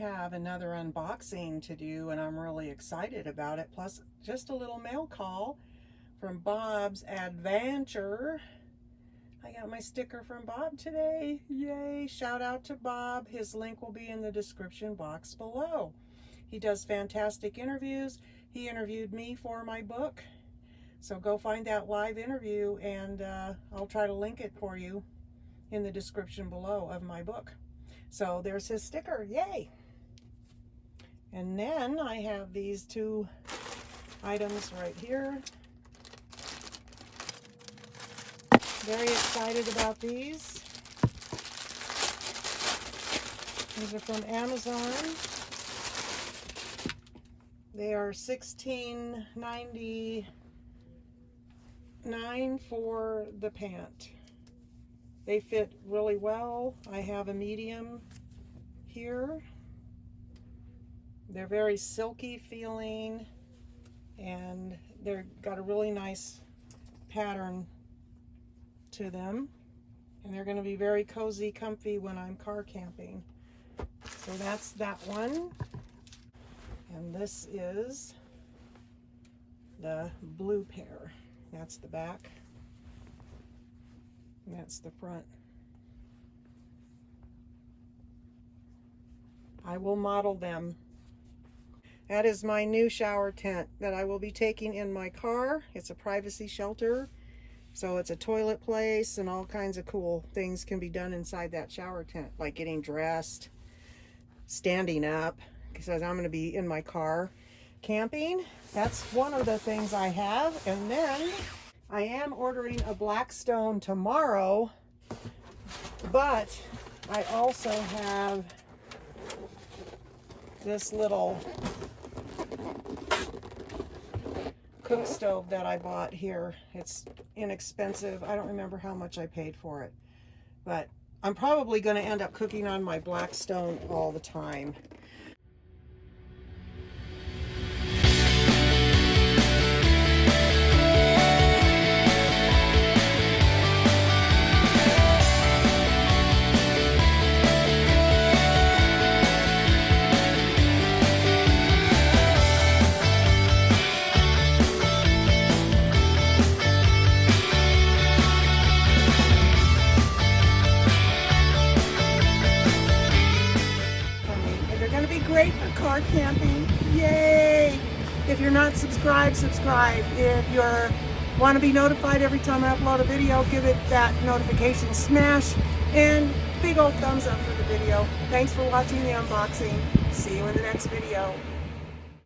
have another unboxing to do, and I'm really excited about it. Plus, just a little mail call from Bob's Adventure. I got my sticker from Bob today. Yay! Shout out to Bob. His link will be in the description box below. He does fantastic interviews. He interviewed me for my book. So go find that live interview, and I'll try to link it for you in the description below of my book. So there's his sticker. Yay! And then I have these two items right here. Very excited about these. These are from Amazon. They are $16.99 for the pant. They fit really well. I have a medium here. They're very silky feeling, and they've got a really nice pattern to them, and they're going to be very cozy, comfy when I'm car camping. So that's that one. And this is the blue pair. That's the back, and that's the front. I will model them. That is my new shower tent that I will be taking in my car. It's a privacy shelter. So it's a toilet place, and all kinds of cool things can be done inside that shower tent, like getting dressed, standing up, because I'm going to be in my car camping. That's one of the things I have. And then I am ordering a Blackstone tomorrow, but I also have this little cook stove that I bought here. It's inexpensive. I don't remember how much I paid for it, but I'm probably going to end up cooking on my Blackstone all the time. Great for car camping. Yay! If you're not subscribed, subscribe. If you want to be notified every time I upload a video, give it that notification smash, and big old thumbs up for the video. Thanks for watching the unboxing. See you in the next video.